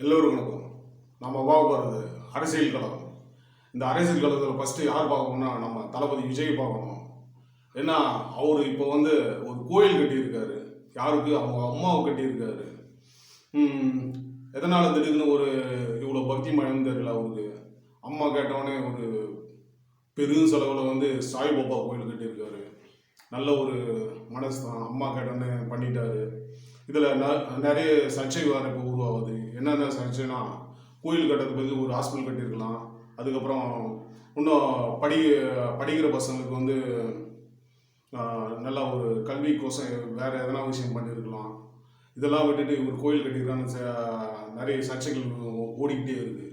எல்லோருக்கும் வணக்கம். நம்ம பார்க்க போகிறது அரசியல் களம். இந்த அரசியல் களத்தில் ஃபஸ்ட்டு யார் பார்க்கணும்னா நம்ம தளபதி விஜய் பார்க்கணும். ஏன்னா அவர் இப்போ ஒரு கோயில் கட்டியிருக்காரு. யாருக்கு? அவங்க அம்மாவுக்கு கட்டியிருக்காரு. எதனால் திடீர்னு இவ்வளோ பக்தி மயம் தெரியல அவருக்கு. அம்மா கேட்டவொடனே ஒரு பெரும் செலவில் சாய்பாபா கோயில் கட்டியிருக்காரு. நல்ல ஒரு மனசு தான். அம்மா கேட்டோன்னே பண்ணிட்டாரு. இதில் நிறைய சர்ச்சை வேறு இப்போ உருவாகுது. என்னென்ன சர்ச்சைனா, கோயில் கட்டுறதுக்கு பதில் ஒரு ஹாஸ்பிட்டல் கட்டியிருக்கலாம். அதுக்கப்புறம் இன்னும் படிக்கிற பசங்களுக்கு நல்லா ஒரு கல்வி கோசம் வேறு எதனா விஷயம் பண்ணியிருக்கலாம். இதெல்லாம் விட்டுட்டு ஒரு கோயில் கட்டியிருக்கான்னு நிறைய சர்ச்சைகள் ஓடிக்கிட்டே இருக்குது.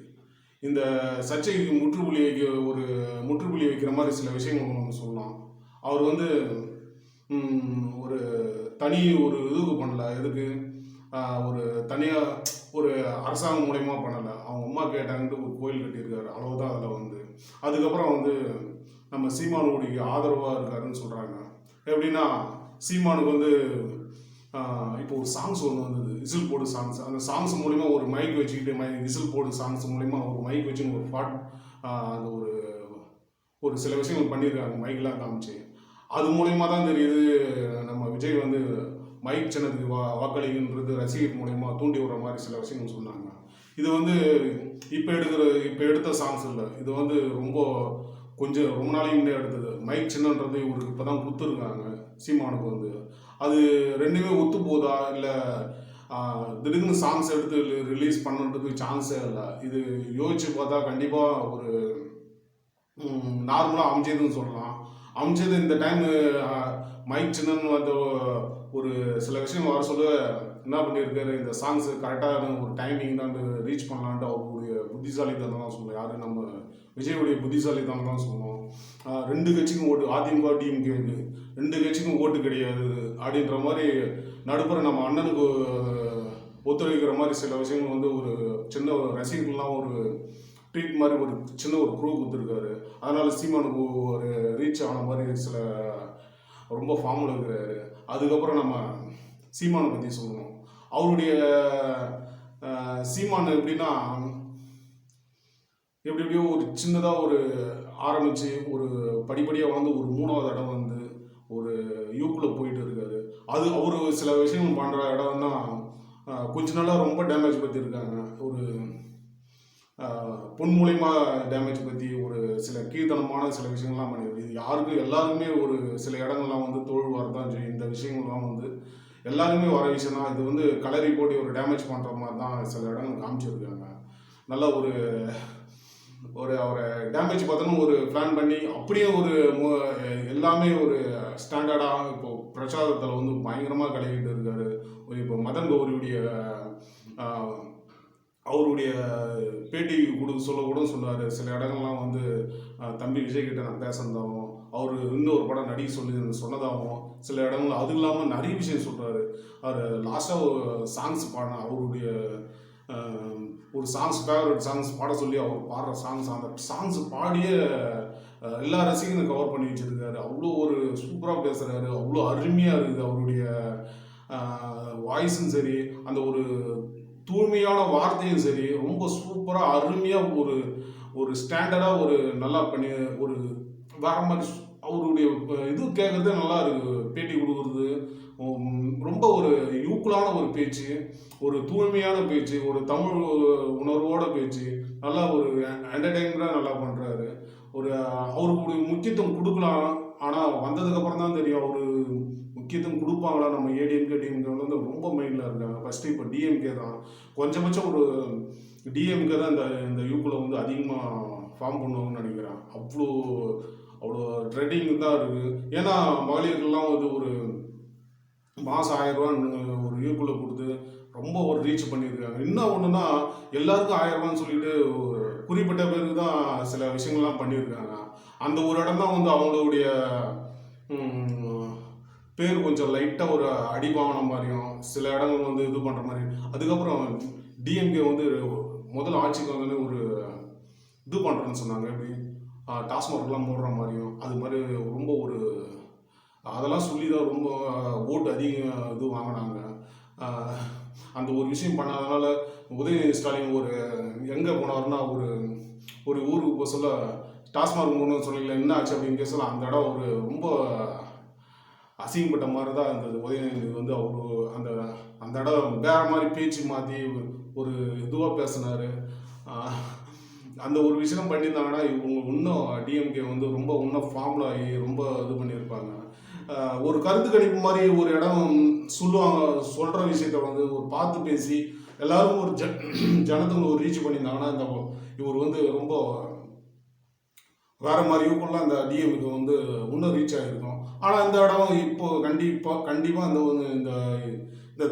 இந்த சர்ச்சைக்கு முற்றுப்புள்ளி வைக்கிற மாதிரி சில விஷயங்கள் சொல்லலாம். அவர் ஒரு தனி இதுக்கு பண்ணல. எதுக்கு? ஒரு தனியாக ஒரு அரசாங்கம் மூலயமா பண்ணலை. அவங்க அம்மா கேட்டாங்கன்ட்டு ஒரு கோயில் கட்டியிருக்காரு. அவ்வளோதான். அதில் அதுக்கப்புறம் நம்ம சீமானுடைய ஆதரவாக இருக்காருன்னு சொல்கிறாங்க. எப்படின்னா, சீமானுக்கு இப்போ ஒரு சாங்ஸ் ஒன்று வந்தது, விசில் போடு சாங்ஸ். அந்த சாங்ஸ் மூலிமா ஒரு மைக் வச்சுக்கிட்டு விசில் போடு சாங்ஸ் மூலிமா ஒரு மைக் வச்சுன்னு ஒரு அந்த ஒரு சில விஷயங்கள் பண்ணியிருக்காங்க, மைக்கெலாம் காமிச்சு. அது மூலயமா தான் தெரியுது நம்ம விஜய் மைக் சின்னத்துக்கு வாக்களிக்கின்றது ரசிகர் மூலயமா தூண்டி விடுற மாதிரி சில விஷயங்கள் சொன்னாங்க. இது இப்போ எடுத்த சாங்ஸ் இல்லை. இது ரொம்ப நாளைக்கு முன்னே எடுத்தது. மைக் சின்னன்றது இவருக்கு இப்போ தான் கொடுத்துருக்காங்க சீமானுக்கு. அது ரெண்டுமே ஒத்து போதா இல்லை திடீர்னு சாங்ஸ் எடுத்து ரிலீஸ் பண்ணுறதுக்கு சான்ஸே இல்லை. இது யோசிச்சு பார்த்தா கண்டிப்பாக ஒரு நார்மலாக அமைஞ்சதுன்னு சொல்லலாம். அமைச்சது இந்த டைம் மைக் சின்னன்னு ஒரு சில விஷயம் வர சொல்ல என்ன பண்ணியிருக்காரு, இந்த சாங்ஸ் கரெக்டான ஒரு டைமிங் தான் ரீச் பண்ணலான்ட்டு அவருடைய புத்திசாலித்தனம் தான் சொல்லணும். யார்? நம்ம விஜயுடைய புத்திசாலித்தனம் தான் சொல்லணும். ரெண்டு கட்சிக்கும் ஓட்டு, அதிமுக டிஎம்கேக்கு ரெண்டு கட்சிக்கும் ஓட்டு கிடையாது அப்படின்ற மாதிரி நடுப்புற நம்ம அண்ணனுக்கு ஒத்துழைக்கிற மாதிரி சில விஷயங்கள் ஒரு சின்ன ரசிகர்கள்லாம் ஒரு ட்ரீட் மாதிரி ஒரு சின்ன ஒரு க்ரூ கொடுத்துருக்காரு. அதனால் சீமானுக்கு ஒரு ரீச் ஆன மாதிரி சில ரொம்ப ஃபார்மில் இருக்கிறாரு. அதுக்கப்புறம் நம்ம சீமானை பற்றி சொல்லணும். அவருடைய சீமான் எப்படின்னா, எப்படியோ ஒரு சின்னதாக ஆரம்பித்து ஒரு படிப்படியாக ஒரு 3வது இடம் ஒரு யூக்கில் போயிட்டு இருக்காரு. அவர் சில விஷயங்கள் பண்ணுற இடம்னா கொஞ்ச நாளாக ரொம்ப டேமேஜ் பற்றிருக்காங்க. ஒரு பொன் மூலியமா டேமேஜ் பற்றி ஒரு சில கீழ்த்தனமான சில விஷயங்கள்லாம் பண்ணியிருக்கு. இது யாருக்கும் எல்லாருமே ஒரு சில இடங்கள்லாம் தோல்வி வரதான் செய்யும். இந்த விஷயங்கள்லாம் எல்லாருமே வர விஷயம் தான். இது கலரி போட்டு ஒரு டேமேஜ் பண்ணுற மாதிரி தான் சில இடங்கள் காமிச்சிருக்காங்க. நல்லா அவரை டேமேஜ் பார்த்தோன்னா ஒரு பிளான் பண்ணி அப்படியே எல்லாமே ஒரு ஸ்டாண்டர்டாக இப்போது பிரச்சாரத்தில் பயங்கரமாக கலக்கிட்டு இருக்காரு. இப்போ மதன் கௌரியுடைய அவருடைய பேட்டி சொல்ல சொன்னார். சில இடங்கள்லாம் தம்பி விஜய் கிட்ட நான் பேசினதாகவும், அவர் இன்னொரு படம் நடிக்க சொல்லி சொன்னதாகவும், சில இடங்கள் அது இல்லாமல் நிறைய விஷயம் சொல்கிறாரு. அவர் லாஸ்ட்டாக ஒரு சாங்ஸ் பாடின அவருடைய ஒரு ஃபேவரட் சாங்ஸ் பாட சொல்லி அவர் பாடுற சாங்ஸ், அந்த சாங்ஸ் பாடியே எல்லா ரசிகனும் கவர் பண்ணி வச்சுருக்காரு. அவ்வளோ ஒரு சூப்பராக பேசுகிறாரு. அவ்வளோ அருமையாக இருக்குது அவருடைய வாய்ஸும் சரி, அந்த ஒரு தூய்மையான வார்த்தையும் சரி, ரொம்ப சூப்பராக அருமையாக ஒரு ஸ்டாண்டர்டாக நல்லா பண்ணி ஒரு வேற மாதிரி அவருடைய இது கேட்குறதே நல்லா இருக்குது. பேட்டி கொடுக்குறது ரொம்ப ஒரு யூக்குலான ஒரு பேச்சு, ஒரு தூய்மையான பேச்சு, ஒரு தமிழ் உணர்வோட பேச்சு, நல்லா ஒரு என்டர்டெயின்மெண்ட்டாக நல்லா பண்ணுறாரு. அவருக்கு முக்கியத்துவம் கொடுக்கலாம். ஆனால் வந்ததுக்கப்புறம் தான் தெரியும் அவர் முக்கியத்துவம் கொடுப்பாங்களா. நம்ம ஏடிஎம்கே டிஎம்கே ரொம்ப மைண்டில் இருக்காங்க. ஃபஸ்ட்டு இப்போ டிஎம்கே தான் கொஞ்சபட்சம் ஒரு டிஎம்கே தான் இந்த யூக்கில் அதிகமாக ஃபார்ம் பண்ணுவாங்கன்னு நினைக்கிறேன். அவ்வளோ ட்ரெண்டிங் தான் இருக்குது. ஏன்னா மகளிர்கள்லாம் ஒரு மாதம் 1000 ரூபா ஒரு யூக்கில் கொடுத்து ரொம்ப ஒரு ரீச் பண்ணியிருக்காங்க. இன்னும் ஒன்றுனா எல்லாருக்கும் 1000 ரூபான்னு சொல்லிட்டு ஒரு குறிப்பிட்ட பேருக்கு தான் சில விஷயங்கள்லாம் பண்ணியிருக்காங்க. அந்த ஒரு இடம் தான் அவங்களுடைய பேர் கொஞ்சம் லைட்டாக ஒரு அடிபாவன மாதிரியும், சில இடங்கள் இது பண்ணுற மாதிரி. அதுக்கப்புறம் டிஎம்கே முதல் ஆட்சிக்கு ஒரு இது பண்ணுறேன்னு சொன்னாங்க. எப்படி டாஸ்மார்க்லாம் மூடுற மாதிரியும், அது மாதிரி ரொம்ப அதெல்லாம் சொல்லி தான் ரொம்ப ஓட்டு அதிகம் வாங்கினாங்க. அந்த ஒரு விஷயம் பண்ணாதனால உதயநிதி ஸ்டாலின் ஒரு எங்கே போனாருன்னா ஒரு ஒரு ஊருக்கு போக சொல்ல டாஸ்மாக் போகணும்னு சொல்லல, என்ன ஆச்சு அப்படின்னு கேட்கல, அந்த இடம் ஒரு ரொம்ப அசிங்கப்பட்ட மாதிரி தான் இருந்தது. உதயநிதி வந்து அவரு அந்த அந்த இடம் வேற மாதிரி பேச்சு மாற்றி ஒரு இதுவாக பேசினார். அந்த ஒரு விஷயம் பண்ணியிருந்தாங்கன்னா இவங்க இன்னும் டிஎம்கே வந்து ரொம்ப இன்னும் ஃபார்மில் ஆகி ரொம்ப இது பண்ணியிருப்பாங்க. ஒரு கருத்து கணிப்பு மாதிரி ஒரு இடம் சொல்லுவாங்க, சொல்கிற விஷயத்த வந்து ஒரு பார்த்து பேசி எல்லாரும் ஒரு ஜனத்துக்கு ஒரு ரீச் பண்ணியிருந்தாங்கன்னா இந்த இவர் வந்து ரொம்ப வேற மாதிரி யூக்கெல்லாம் அந்த டிஎம்கே வந்து இன்னும் ரீச் ஆகிருக்கும். ஆனால் இந்த இடம் இப்போ கண்டிப்பாக அந்த ஒரு இந்த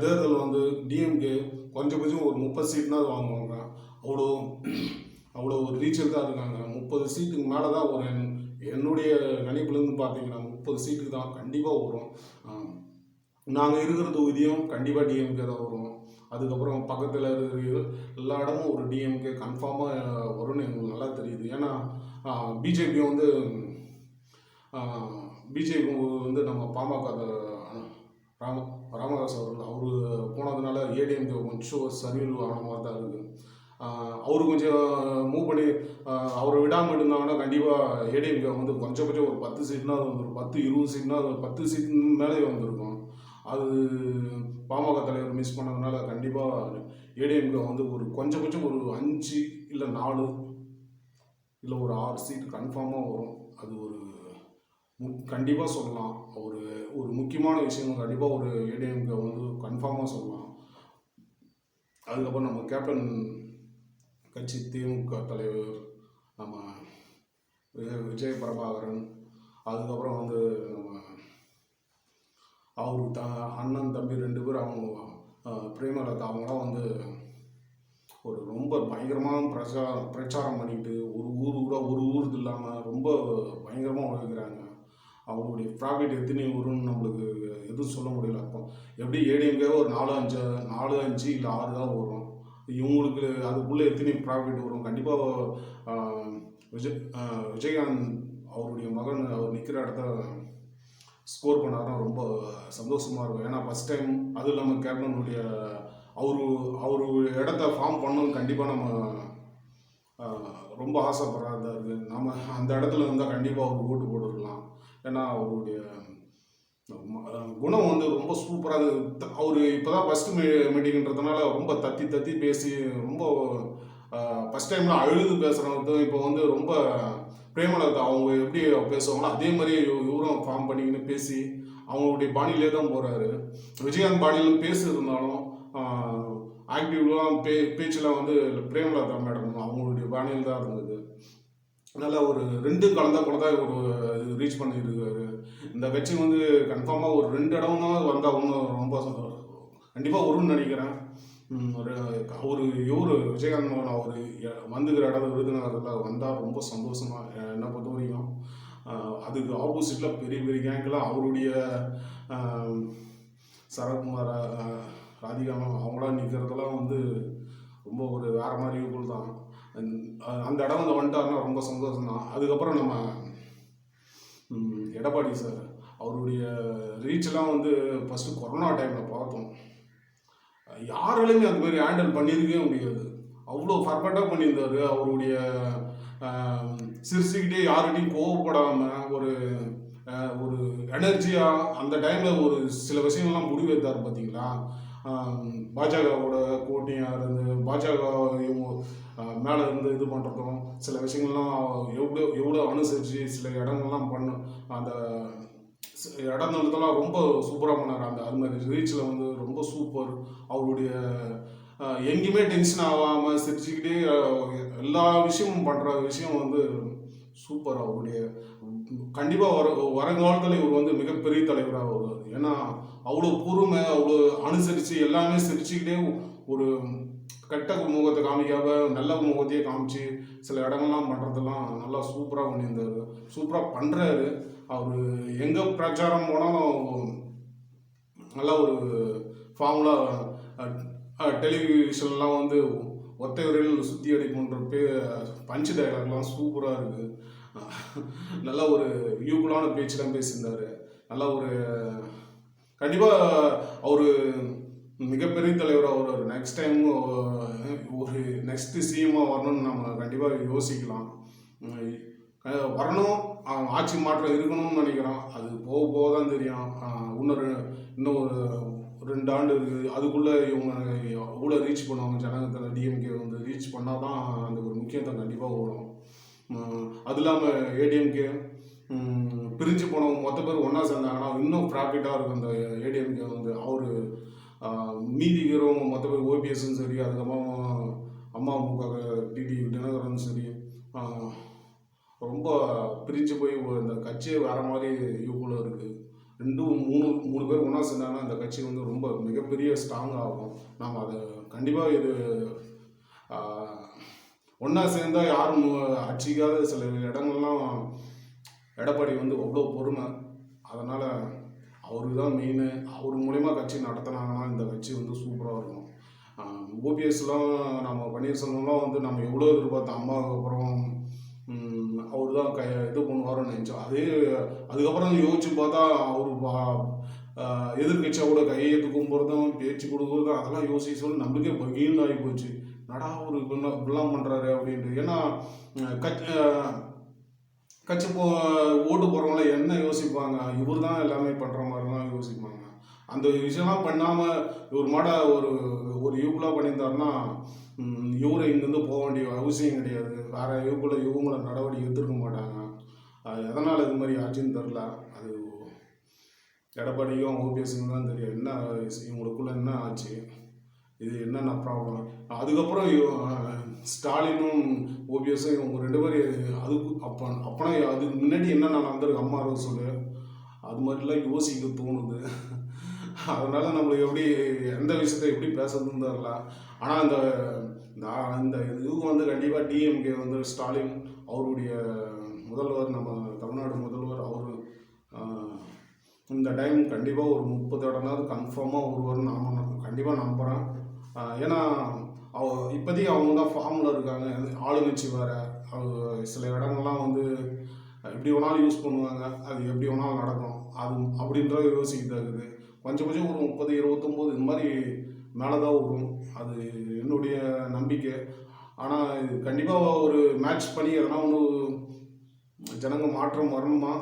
தேர்தல் வந்து டிஎம்கே கொஞ்சம் ஒரு 30 சீட்னா வாங்குவாங்க. அவ்வளோ அவ்வளோ ஒரு ரீச்சில் தான் இருக்காங்க. 30 சீட்டுக்கு மேலே தான் ஒரு என்னுடைய கணிப்புலேருந்து பார்த்தீங்கன்னா 30 சீட்டுக்கு தான் கண்டிப்பாக வரும். நாங்கள் இருக்கிற தொகுதியும் கண்டிப்பாக டிஎம்கே தான் வரும். அதுக்கப்புறம் பக்கத்தில் இருக்கிற எல்லா இடமும் ஒரு டிஎம்கே கன்ஃபார்மாக வரும்னு எங்களுக்கு நல்லா தெரியுது. ஏன்னா பிஜேபி வந்து நம்ம பாமக ராமதாஸ் அவர்கள் போனதுனால ஏடிஎம்கே கொஞ்சம் சரிவு ஆன மாதிரி தான் இருக்குது. அவர் கொஞ்சம் மூவ் பண்ணி அவரை விடாமல் இருந்தாங்கன்னா கண்டிப்பாக ஏடிஎம்கே வந்து கொஞ்சம் ஒரு 10 சீட்னா வந்துடும், 10-20 சீட்னா 10 சீட் மேலே வந்திருக்கும். அது பாமக தலைவர் மிஸ் பண்ணதுனால கண்டிப்பாக ஏடிஎம்கே வந்து ஒரு கொஞ்சம் ஒரு 5 இல்லை 4 இல்லை ஒரு 6 சீட் கன்ஃபார்மாக வரும். அது ஒரு கண்டிப்பாக சொல்லலாம். ஒரு முக்கியமான விஷயம் கண்டிப்பாக ஒரு ஏடிஎம்கே வந்து கன்ஃபார்மாக சொல்லலாம். அதுக்கப்புறம் நம்ம கேப்டன் கட்சி திமுக தலைவர் நம்ம விஜய் பிரபாகரன், அதுக்கப்புறம் வந்து நம்ம அவரு அண்ணன் தம்பி 2 பேர் அவங்க பிரேமலதா அவங்களாம் வந்து ஒரு ரொம்ப பயங்கரமான பிரச்சாரம் பண்ணிக்கிட்டு ஒரு ஊருக்கு இல்லாமல் ரொம்ப பயங்கரமாக உழைக்கிறாங்க. அவங்களுடைய ப்ராஃபிட் எத்தனை வரும்னு நம்மளுக்கு எதுவும் சொல்ல முடியல. அப்போ எப்படி ஏடிஎம்கே ஒரு 4-5 இல்லை 6 தான் வரும். இவங்களுக்கு அதுக்குள்ளே எத்தனை ப்ராஃபிட் வரும். கண்டிப்பாக விஜயகாந்த் அவருடைய மகன் அவர் நிற்கிற இடத்த ஸ்கோர் பண்ணாருன்னா ரொம்ப சந்தோஷமாக இருக்கும். ஏன்னா ஃபஸ்ட் டைம் அதுவும் இல்லாமல் கேப்டனுடைய அவரு இடத்த ஃபார்ம் பண்ணணும் கண்டிப்பாக நம்ம ரொம்ப ஆசைப்படுறதா இருக்குது. நம்ம அந்த இடத்துல இருந்தால் கண்டிப்பாக அவர் ஓட்டு போட்டுருக்கலாம். ஏன்னா அவருடைய குணம் வந்து ரொம்ப சூப்பராக இருக்குது. அவர் இப்போ தான் ஃபஸ்ட்டு மீட்டிங்கிறதுனால ரொம்ப தத்தி பேசி ரொம்ப ஃபஸ்ட் டைம்லாம் அழுது பேசுகிறவங்க இப்போ வந்து ரொம்ப பிரேமலதா அவங்க எப்படி பேசுவாங்களோ அதே மாதிரி இவரும் ஃபார்ம் பண்ணிக்கின்னு பேசி அவங்களுடைய பாணியிலே தான் போகிறாரு. விஜயகாந்த் பாணியிலும் பேசியிருந்தாலும் ஆக்டிவ்லாம் பேச்செலாம் வந்து பிரேமலதா மேடம் அவங்களுடைய பாணியில் தான் இருந்தது. அதனால் ஒரு 2 கலந்த போல தான் இவர் ரீச் பண்ணியிருக்காரு. இந்த கட்சி வந்து கன்ஃபார்மாக ஒரு 2 இடம் தான் வந்தால் ஒன்றும் ரொம்ப கண்டிப்பாக வரும்னு நினைக்கிறேன். இவர் விஜயகாந்த் மோகன் அவர் வந்துக்கிற இடம் விருதுநகரில் வந்தால் ரொம்ப சந்தோஷமாக என்னை பொறுத்த வரைக்கும். அதுக்கு ஆப்போசிட்டில் பெரிய கேங்கெலாம் அவருடைய சரத்குமார் ராதிகா அவங்களாம் நிற்கிறதெல்லாம் வந்து ரொம்ப ஒரு வேறு மாதிரி யூக்குள் தான். அந்த இடம் வந்து வந்துட்டாருன்னா ரொம்ப சந்தோஷம் தான். அதுக்கப்புறம் நம்ம எடப்பாடி சார் அவருடைய ரீச்செல்லாம் வந்து ஃபஸ்ட்டு கொரோனா டைமில் பார்த்தோம். யாராலையுமே அந்த மாதிரி ஹேண்டில் பண்ணியிருக்கவே முடியாது. அவ்வளோ பர்ஃபெக்டாக பண்ணியிருந்தார். அவருடைய சிரிச்சுக்கிட்டே யார்கிட்டையும் கோவப்படாமல் ஒரு எனர்ஜியாக அந்த டைமில் ஒரு சில விஷயங்கள்லாம் முடிவெடுத்தார் பார்த்தீங்களா. பாஜகவோட கூட்டணியாக இருந்து பாஜக இவங்க மேலே இருந்து இது பண்ணுறதும் சில விஷயங்கள்லாம் எவ்வளோ அனுசரித்து சில இடங்கள்லாம் அந்த இடங்கள்லாம் ரொம்ப சூப்பராக பண்ணார். அது மாதிரி ரீச்சில் வந்து ரொம்ப சூப்பர். அவருடைய எங்கேயுமே டென்ஷன் ஆகாமல் சிரிச்சுக்கிட்டே எல்லா விஷயமும் பண்ணுற விஷயம் வந்து சூப்பர். அவருடைய கண்டிப்பாக வருங்காலத்தில் இவர் வந்து மிகப்பெரிய தலைவராக வருவார். ஏன்னா அவ்வளோ பொறுமை, அவ்வளோ அனுசரித்து எல்லாமே சிரிச்சுக்கிட்டே ஒரு கெட்ட முகத்தை காமிக்காம நல்ல முகத்தையே காமிச்சு சில இடங்கள்லாம் பண்ணுறதெல்லாம் நல்லா சூப்பராக பண்ணியிருந்தார். சூப்பராக பண்ணுறாரு. அவர் எங்கே பிரச்சாரம் போனாலும் நல்லா ஒரு ஃபார்முலா டெலிவிஷன்லாம் வந்து ஒத்தை உரையில் சுற்றி அடிக்குன்ற பஞ்சு டைலாக்லாம் சூப்பராக இருக்குது. நல்லா ஒரு வியூகுலான பேச்செலாம் பேசியிருந்தார். நல்லா ஒரு கண்டிப்பாக அவர் மிகப்பெரிய தலைவராக ஒரு நெக்ஸ்ட் டைம் ஒரு நெக்ஸ்ட் சிஎம்மாக வரணும்னு நம்ம கண்டிப்பாக யோசிக்கலாம். வரணும், ஆட்சி மாற்றம் இருக்கணும்னு நினைக்கிறோம். அது போக போக தான் தெரியும். இன்னும் ஒரு 2 ஆண்டு இருக்குது. அதுக்குள்ளே இவங்க எவ்வளோ ரீச் பண்ணுவாங்க ஜனங்கத்தில், டிஎம்கே வந்து ரீச் பண்ணால் தான் அந்த ஒரு முக்கியத்துவம் கண்டிப்பாக வரும். அது இல்லாமல் ஏடிஎம்கே பிரிஞ்சு போனவங்க மொத்த பேர் ஒன்றா சேர்ந்தாங்கன்னா இன்னும் ப்ராஃபிட்டாக இருக்கும். அந்த ஏடிஎம்கே வந்து அவர் மீதி இருக்கிறவங்க மொத்த பேர் ஓபிஎஸ்ஸும் சரி, அதுக்கப்புறம் அமமுக டிடி தினகரன் சரி, ரொம்ப பிரிஞ்சு போய் இந்த கட்சியை வேறு மாதிரி இவ்வளோ இருக்குது. 2 3 பேர் ஒன்றா சேர்ந்தாங்கன்னா அந்த கட்சி வந்து ரொம்ப மிகப்பெரிய ஸ்ட்ராங் ஆகும். நாம் அதை கண்டிப்பாக இது ஒன்றா சேர்ந்தால் யாரும் அடிச்சிக்காத சில இடங்கள்லாம் எடப்பாடி வந்து அவ்வளோ பொறுமை. அதனால் அவருக்கு தான் மெயின். அவர் மூலயமா கட்சி நடத்தினாங்கன்னா இந்த கட்சி வந்து சூப்பராக இருக்கும். ஓபிஎஸ்லாம் நம்ம பன்னீர்செல்வம்லாம் வந்து நம்ம எவ்வளோ எதிர்பார்த்தோம். அம்மாவுக்கு அப்புறம் அவர் தான் இது பண்ணுவாருன்னு நினச்சோம். அதுக்கப்புறம் யோசிச்சு பார்த்தா அவர் எதிர்கட்சியாக கூட கையெழுத்து கும்புறதும் பேச்சு கொடுக்குறதும் அதெல்லாம் யோசிச்சு சொல்லி நம்மளுக்கே பகீர்னு ஆகி போச்சு. நடா ஒரு இப்படிலாம் பண்ணுறாரு அப்படின்ட்டு. ஏன்னா கட்சி ஓட்டு போகிறவங்கள என்ன யோசிப்பாங்க, இவர் தான் எல்லாமே பண்ணுற மாதிரிலாம் யோசிப்பாங்க. அந்த விஷயம்லாம் பண்ணாமல் இவர் ஒரு யூக்குலாக பண்ணியிருந்தாருன்னா இவரை இங்கேருந்து போக வேண்டிய அவசியம் கிடையாது. வேறு இவங்கள நடவடிக்கை எடுத்துருக்க மாட்டாங்க. எதனால் இது மாதிரி ஆச்சுன்னு தெரில. அது எடப்பாடிக்கும் ஓபிஎஸ்க்கும் தான் தெரியும் என்ன இவங்களுக்குள்ள என்ன ஆச்சு, இது என்னென்ன ப்ராப்ளம். அதுக்கப்புறம் ஸ்டாலினும் ஓபிஎஸும் இவங்க 2 பேரும் அப்பனா அதுக்கு முன்னாடி என்ன நடந்திருக்கு அம்மா சொல்லு, அது மாதிரிலாம் யோசிக்க தோணுது. அதனால் நம்மளுக்கு எப்படி எந்த விஷயத்தை எப்படி பேசுறதுன்னு தெரில. ஆனால் இந்த இதுவும் வந்து கண்டிப்பாக டிஎம்கே வந்து ஸ்டாலின் அவருடைய முதல்வர், நம்ம தமிழ்நாடு முதல்வர், அவர் இந்த டைம் கண்டிப்பாக ஒரு 30 இடம்னாவது கன்ஃபார்மாக வருவார்னு நான் கண்டிப்பாக நம்புகிறேன். ஏன்னா இப்போதைக்கு அவங்க தான் ஃபார்மில் இருக்காங்க. ஆளுங்கட்சி வேறு. சில இடங்கள்லாம் வந்து எப்படி வேணாலும் யூஸ் பண்ணுவாங்க, அது எப்படி வேணாலும் நடக்கும். அது அப்படின்றத யோசிக்கிட்டு கொஞ்சம் கொஞ்சம் ஒரு 30 29 இந்த மாதிரி மேலே தான் வரும். அது என்னுடைய நம்பிக்கை. ஆனால் இது கண்டிப்பாக ஒரு மேட்ச் பண்ணி எதனா ஒன்று ஜனங்க மாற்றம் வரணுமா,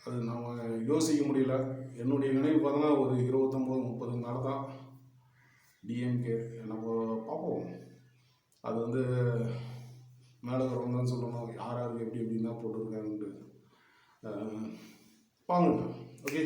அது நம்ம யோசிக்க முடியல. என்னுடைய நினைவு பார்த்தோன்னா ஒரு 29 30 மேலே தான் டிஎம்கே. நம்ம பார்ப்போம். அது வந்து மேலே வரவங்க தான் சொல்லணும் யார் யாருக்கு எப்படி எப்படின்னு தான் போட்டிருக்காங்கன்ட்டு. பாருங்க. ஓகே.